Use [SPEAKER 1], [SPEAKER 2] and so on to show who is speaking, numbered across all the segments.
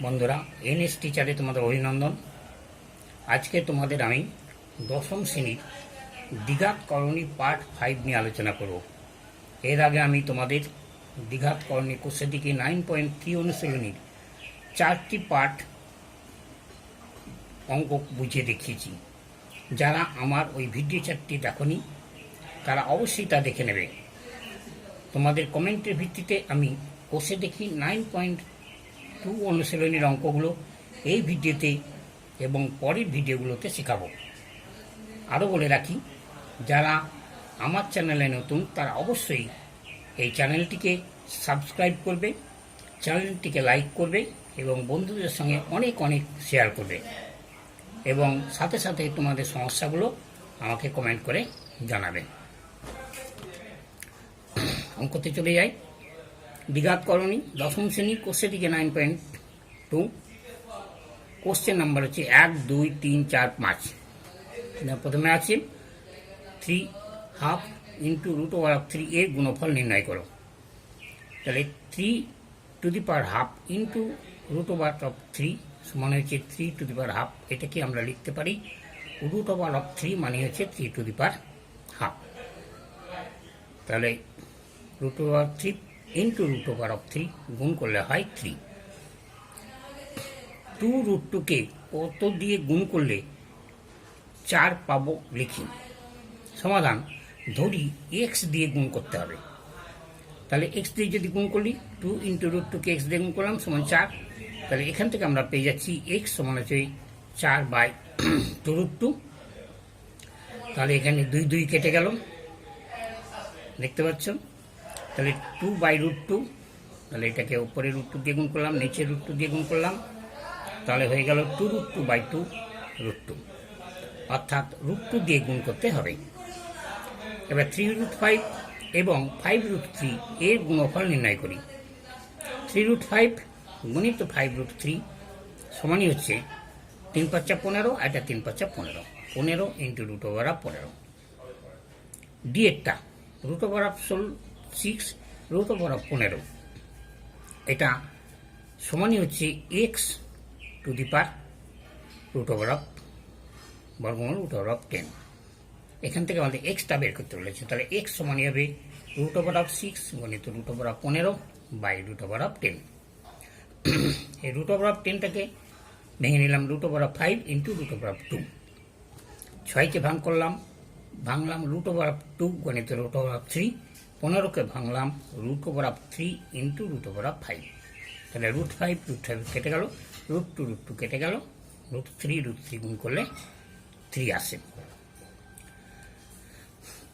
[SPEAKER 1] বন্ধুরা, এনএস টিচারে তোমাদের অভিনন্দন। আজকে তোমাদের আমি দশম শ্রেণীর দ্বিঘাত করণী পার্ট 5 নিয়ে আলোচনা করব। এর আগে আমি তোমাদের দ্বিঘাত করণী কোর্সের দিকে 9.3 অনুশীলনীর 4টি পার্ট অঙ্ক বুঝিয়ে দেখিয়েছি। যারা আমার ওই ভিডিও 4টি দেখনি তারা অবশ্যই তা দেখে নেবে। তোমাদের কমেন্টের ভিত্তিতে আমি কোর্সে দেখি 9.2 অনুশীলনীর অঙ্কগুলো এই ভিডিওতে এবং পরের ভিডিওগুলোতে শেখাবো। আরও বলে রাখি, যারা আমার চ্যানেলে নতুন তারা অবশ্যই এই চ্যানেলটিকে সাবস্ক্রাইব করবে, চ্যানেলটিকে লাইক করবে এবং বন্ধুদের সঙ্গে অনেক শেয়ার করবে এবং সাথে সাথে তোমাদের সমস্যাগুলো আমাকে কমেন্ট করে জানাবে। অঙ্কতে চলে যাই। দ্বিঘাত করণী দশম শ্রেণী কোর্সের দিকে 9.2। কোশ্চেন নাম্বার হচ্ছে 1, 2, 3, 4, 5। প্রথমে আছে 3/2 ইন্টু √3 এর গুণফল নির্ণয় করো। তাহলে 3/2 ইন্টু √3 সমান হচ্ছে 3/2। এটাকে আমরা লিখতে পারি √3 মানে হচ্ছে 3/2। তাহলে √3 ইন্টু √3 গুণ করলে হয় 3। 2√2কে কত দিয়ে গুণ করলে 4 পাবো লিখি। সমাধান, ধরি x দিয়ে গুণ করতে হবে। তাহলে x দিয়ে যদি গুণ করলি 2 ইন্টু √2কে x দিয়ে গুণ করলাম সমান 4। তাহলে এখান থেকে আমরা পেয়ে যাচ্ছি x সমান হচ্ছে 4/2√2। তাহলে এখানে 2 কেটে গেল, দেখতে পাচ্ছ। তাহলে 2/√2, তাহলে এটাকে উপরে √2 দিয়ে গুণ করলাম, নিচে √2 দিয়ে গুণ করলাম, তাহলে হয়ে গেল 2√2/2√2, অর্থাৎ √2 দিয়ে গুণ করতে হবে। এবার 3√5 এবং 5√3 এর গুণফল নির্ণয় করি। 3√5 গুণিত 5√3 সমানই হচ্ছে 3×5 = 15, এটা 3×5 = 15, 15 ইন্টু √15। ডি এরটা √6 √15, এটা সমানই হচ্ছে x টু দি পাওয়ার √10। এখান থেকে আমাদের এক্সটা বের করতে বলেছে। তাহলে x সমানই হবে √6 গণিত √15/√10। এই √10টাকে ভেঙে নিলাম √5 ইন্টু √2। 6কে ভাঙলাম √2 গণিত √3। 15কে ভাঙলাম √3 ইন্টু √5। তাহলে √5 কেটে গেল, √2 কেটে গেল, √3 গুণ করলে 3 আসে।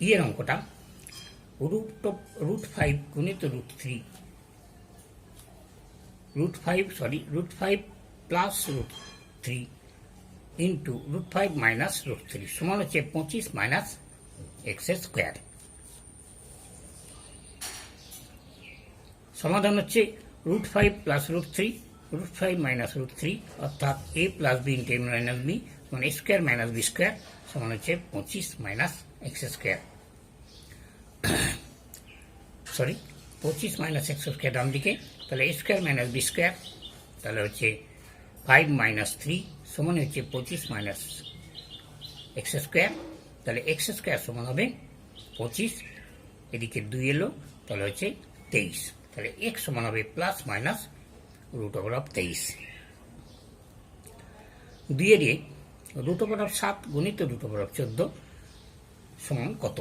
[SPEAKER 1] এর অঙ্কটা √5 গুণিত √3 √5 প্লাস √3 ইন্টু √5 মাইনাস √3 সমান হচ্ছে 25 মাইনাস x²। সমাধান হচ্ছে √5 প্লাস √3, √5 মাইনাস √3, অর্থাৎ a plus b into a minus b মানে a² মাইনাস b² সমান হচ্ছে 25 মাইনাস x²। 25 মাইনাস x² ডান দিকে, তাহলে a² মাইনাস b², তাহলে হচ্ছে 5 মাইনাস 3 সমান হচ্ছে 25 মাইনাস x²। তাহলে x² সমান হবে 25, এদিকে 2 এলো, তাহলে হচ্ছে 23। তাহলে x সমান হবে প্লাস মাইনাস √23। 2 এর √7 গুণিত √14 সমান কত?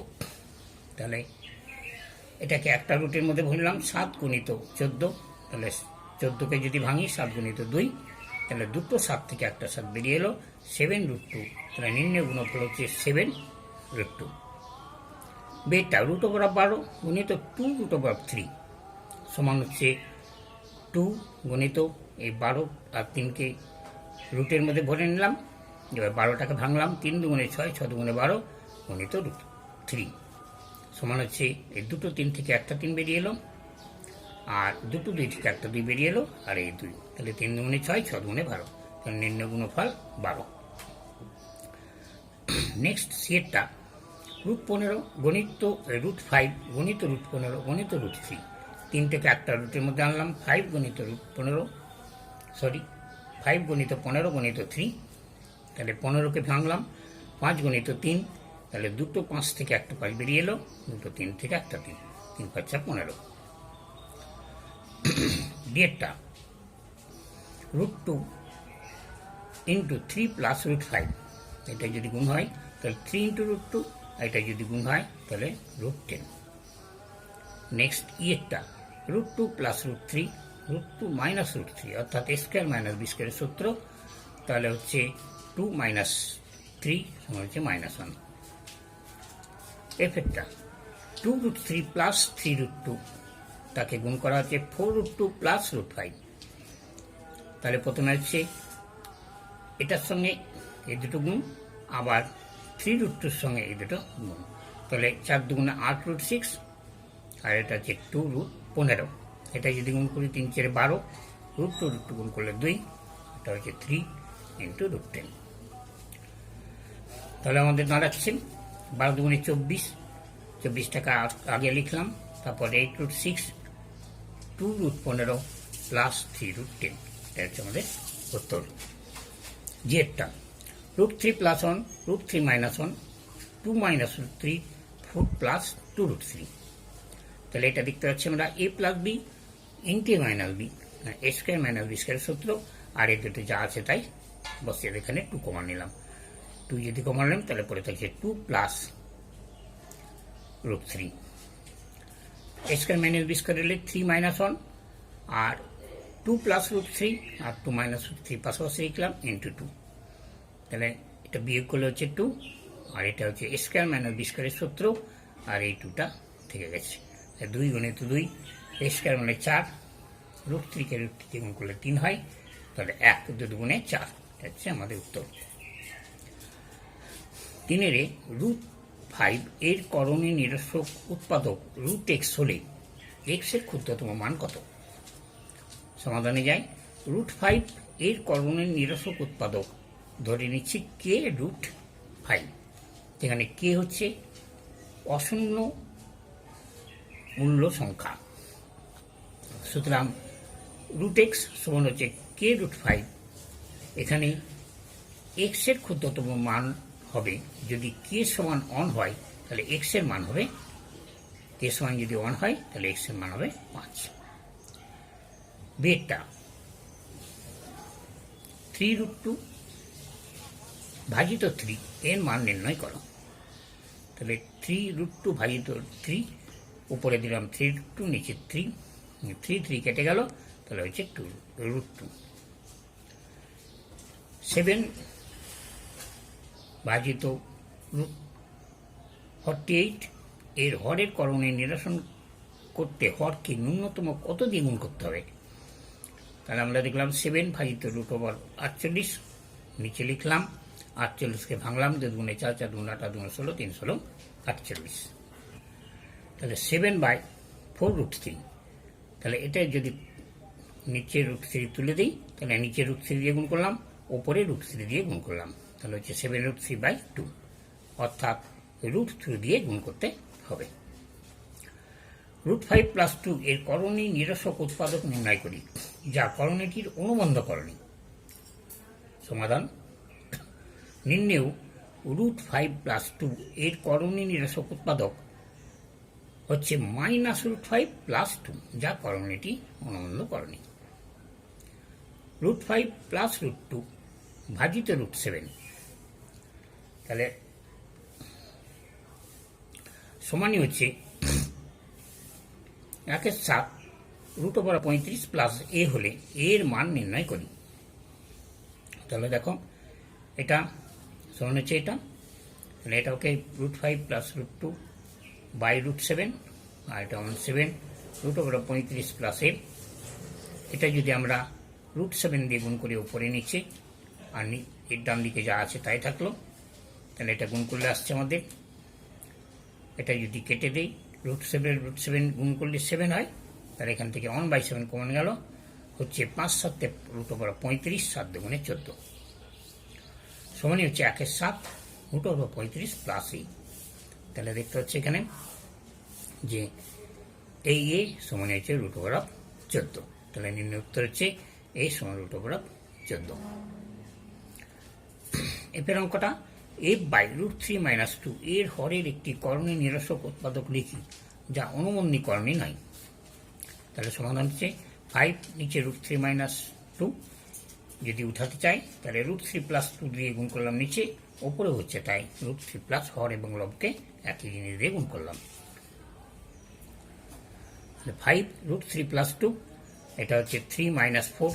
[SPEAKER 1] তাহলে এটাকে একটা রুটের মধ্যে ভরলাম, 7 গুণিত 14। তাহলে 14কে যদি ভাঙি 7 গুণিত 2, তাহলে দুটো 7 থেকে একটা 7 বেরিয়ে এলো, 7√2। তাহলে নির্ণয় গুণফল হচ্ছে 7√2। বেটা √12 গুণিত 2√3 সমান হচ্ছে 2 গুণিত এই 12 আর 3কে রুটের মধ্যে ভরে নিলাম। এবার 12টাকে ভাঙলাম, 3 দুগুণে 6, 6 দুগুণে 12 গুণিত √3 সমান হচ্ছে এই দুটো 3 থেকে একটা 3 বেরিয়ে এলো, আর দুটো 2 থেকে একটা 2 বেরিয়ে এলো, আর এই 2। তাহলে 3 দুগুণে 6, 6 দুগুণে 12, তাহলে নির্ণয় গুণফল 12। নেক্সট সিয়েরটা √15 গণিত √5 গণিত √15 গণিত √3। 3 থেকে একটা রুটের মধ্যে আনলাম, 5 গণিত √15 5 গুণিত 15 গুণিত 3, তাহলে 15কে ভাঙলাম, 5 গুণিত 3, তাহলে দুটো 5 থেকে একটা 5 বেরিয়ে এলো, দুটো 3 থেকে একটা 3, 3 5 15। ডিএরটা √2 ইন্টু 3 প্লাস √5, এটা যদি গুণ হয় তাহলে 3 ইন্টু √2, এটা যদি গুণ হয় তাহলে √10। নেক্সট ইয়েরটা √2 প্লাস √3, √2 মাইনাস √3, অর্থাৎ a স্কোয়ার মাইনাস b স্কোয়ারের সূত্র, তাহলে হচ্ছে 2 মাইনাস 3 সমান হচ্ছে -1। এফেরটা 2√3 প্লাস 3√2, তাকে গুণ করা হচ্ছে 4√2 প্লাস √5, তাহলে প্রথমে হচ্ছে এটার সঙ্গে এই দুটো গুণ, আবার 3√2 সঙ্গে এই দুটো গুণ, তাহলে 4 দুগুণে 8 √6, আর এটা হচ্ছে 2√15, এটা যদি গুণ করি 3 4 12, √2 গুণ করলে 2, এটা হচ্ছে 3 ইন্টু √10। তাহলে আমাদের দাঁড়াচ্ছে 12 দুগুণে 24, 24 টাকা আগে লিখলাম, তারপর 8√6, 2√15 প্লাস 3√10, এটা হচ্ছে আমাদের উত্তর। জিএরটা √3 প্লাস 1, √3 মাইনাস 1, 2 মাইনাস √3, 4 প্লাস 2√3, তাহলে এটা দেখতে পাচ্ছি আমরা a plus b into a minus b, a square minus b স্কোয়ারের সূত্র, আর এই দুটো যা আছে তাই বসিয়ে এখানে 2 কমন নিলাম, 2 যদি কমন নিলাম তাহলে পরে থাকছে 2 plus √3, a square minus b square হলে 3 মাইনাস 1, আর 2 প্লাস √3 আর 2 মাইনাস √3 পাশাপাশি লিখলাম ইন্টু 2, তাহলে এটা বিয়োগ করলে হচ্ছে 2, আর এটা হচ্ছে a স্কোয়ার মাইনাস বি স্কোয়ারের সূত্র, আর এই 2টা থেকে গেছে, 2 গুণিত 2, a স্কোয়ার মানে 4, √3কে √3 গুণ করলে 3 হয়, তাহলে 1 2 গুণে 4, এটা হচ্ছে আমাদের উত্তর। 3 √5 এর করণীয় নিরসক উৎপাদক √x হলে x এর ক্ষুদ্রতম মান কত? সমাধানে যাই। √5 এর করণীয় নিরসক উৎপাদক ধরে নিচ্ছি কে √5, যেখানে কে হচ্ছে অশূন্য মূল্য সংখ্যা, সুতরাং √x সমান হচ্ছে কে √5, এখানে x এর ক্ষুদ্রতম মান হবে, যদি কে সমান 1 হয় তাহলে x এর মান হবে, কে সমান যদি 1 হয় তাহলে x এর মান হবে 5। বেটা 3√2 ভাজিত 3 এর মান নির্ণয় করো, তাহলে 3√2 ভাজিত 3, উপরে দিলাম 3√2, নিচে 3, 3 কেটে গেল, তাহলে হচ্ছে 2√2। 7 ভাজিত 48 এর হরের করণীয় নিরসন করতে হরকে ন্যূনতম কত দিয়ে গুণ করতে হবে? তাহলে আমরা দেখলাম 7 ভাজিত √48, নিচে লিখলাম 48কে ভাঙলাম, 2 গুণে 4, 4 গুণ 8, 2 16, 3 16 48, তাহলে 7/4√3, তাহলে এটা যদি নিচে √3 তুলে দিই তাহলে নিচে √3 দিয়ে গুণ করলাম, ওপরে √3 দিয়ে গুণ করলাম, তাহলে হচ্ছে 7√3/2, অর্থাৎ √3 দিয়ে গুণ করতে হবে। √5 প্লাস 2 এর করণী নিরসক উৎপাদক নির্ণয় করি, যা করণীটির অনুবন্ধ করণী। সমাধান নির্ণেয় √5 প্লাস 2 এর করণী নিরসক উৎপাদক হচ্ছে -√5 প্লাস 2, যা করণীটি অনুবন্ধ করণী। √5 প্লাস √2 ভাজিত √7, তাহলে সমানই হচ্ছে 1/7 √35 প্লাস a হলে এর মান নির্ণয় করি। তাহলে দেখো এটা সমান হচ্ছে এটা, তাহলে এটা ওকে √5 প্লাস √2 বাই √7, আর এটা 7 √35 প্লাস a, এটা যদি আমরা √7 দিয়ে গুণ করে উপরে নিচে, আর এর ডান দিকে যা আছে তাই থাকলো, তাহলে এটা গুণ করলে আসছে আমাদের, এটা যদি কেটে দেই √7 গুণ করলে 7 হয়, তাহলে এখান থেকে 1/7 কমন গেল, হচ্ছে 5 7 √35, 7 দুগুণে 14, সমানই হচ্ছে 1/7 √35 প্লাস এই। তাহলে দেখতে হচ্ছে এখানে যে এই a সমান হচ্ছে √14, তাহলে নিম্ন উত্তর হচ্ছে a সমান √14। 14। এর অঙ্কটা f/√3 - 2 এর হরের একটি কর্ণী নিরসক উৎপাদক লিখি যা অনুবন্ধী কর্ণী নয়। তাহলে সমাধান হচ্ছে 5 নিচে √3 - 2, যদি উঠাতে চাই তাহলে √3 + 2 দিয়ে গুণ করলাম নিচে, ওপরে হচ্ছে তাই √3 হর এবং লবকে একই জিনিস দিয়ে গুণ করলাম। 5 √3 + 2, এটা হচ্ছে 3 - 4,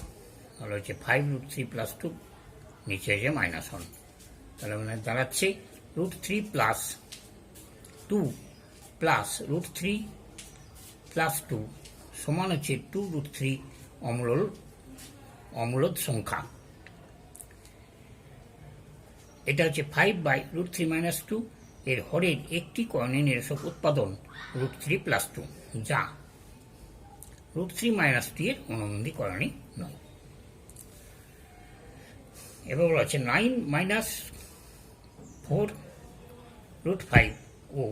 [SPEAKER 1] তাহলে হচ্ছে 5 √3 + 2, নিচে হচ্ছে -1। তাহলে মানে দাঁড়াচ্ছে √3 + 2 + √3 + 2 সমান হচ্ছে 2 √3 অম্লদ সংখ্যা। এটা হচ্ছে 5/√3 - 2 এর হরের একটি কর্ণী নিরসক উৎপাদন √3 + 2, যা √3 - 2 এর অনুবন্ধী কর্ণী নয়। এবার বলা হচ্ছে 9 - 4 √5 ও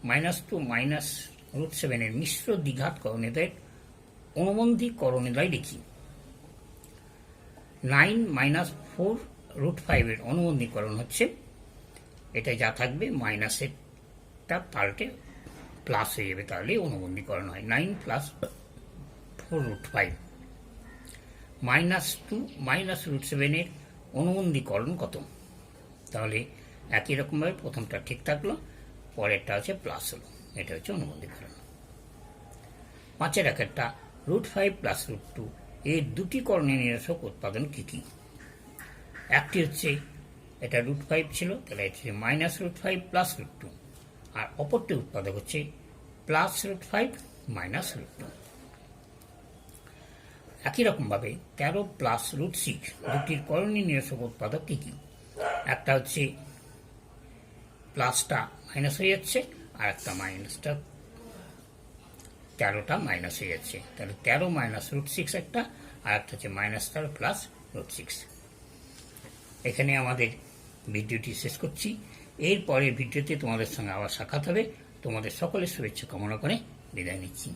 [SPEAKER 1] -2 - √7 এর মিশ্র দ্বিঘাত করণীদ্বয়ের অনুবন্ধী করণীদ্বয় লিখি। 9 - 4 √5 এর অনুবন্ধীকরণ হচ্ছে, এটা যা থাকবে মাইনাসেরটা পাল্টে প্লাস হয়ে যাবে, তাহলে অনুবন্ধীকরণ হয়। 9 + 4 √5 -2 - √7 এর অনুবন্ধীকরণ কত? তাহলে একই রকমভাবে প্রথমটা ঠিক থাকলো, পরেরটা হচ্ছে প্লাস হলো, এটা হচ্ছে অনুবন্ধীকরণ। 5 একটা √5 + √2 এর দুটি কর্ণী নিরসক উৎপাদন কি কি? একটি হচ্ছে এটা √5 ছিল, তাহলে এটা হচ্ছে -√5 + √2, আর অপরটি উৎপাদক হচ্ছে +√5 - √2। একই রকমভাবে 13 + √6 দুটির কর্ণী নিরসক উৎপাদক কি কি? একটা হচ্ছে প্লাসটা মাইনাস হয়ে যাচ্ছে, আর একটা মাইনাসটা 13টা মাইনাস হয়ে যাচ্ছে, তাহলে 13 - √6 একটা, আর একটা হচ্ছে -13 + √6। এখানে আমাদের ভিডিওটি শেষ করছি। এরপরের ভিডিওতে তোমাদের সঙ্গে আবার সাক্ষাৎ হবে। তোমাদের সকলের শুভেচ্ছা কামনা করে বিদায় নিচ্ছি।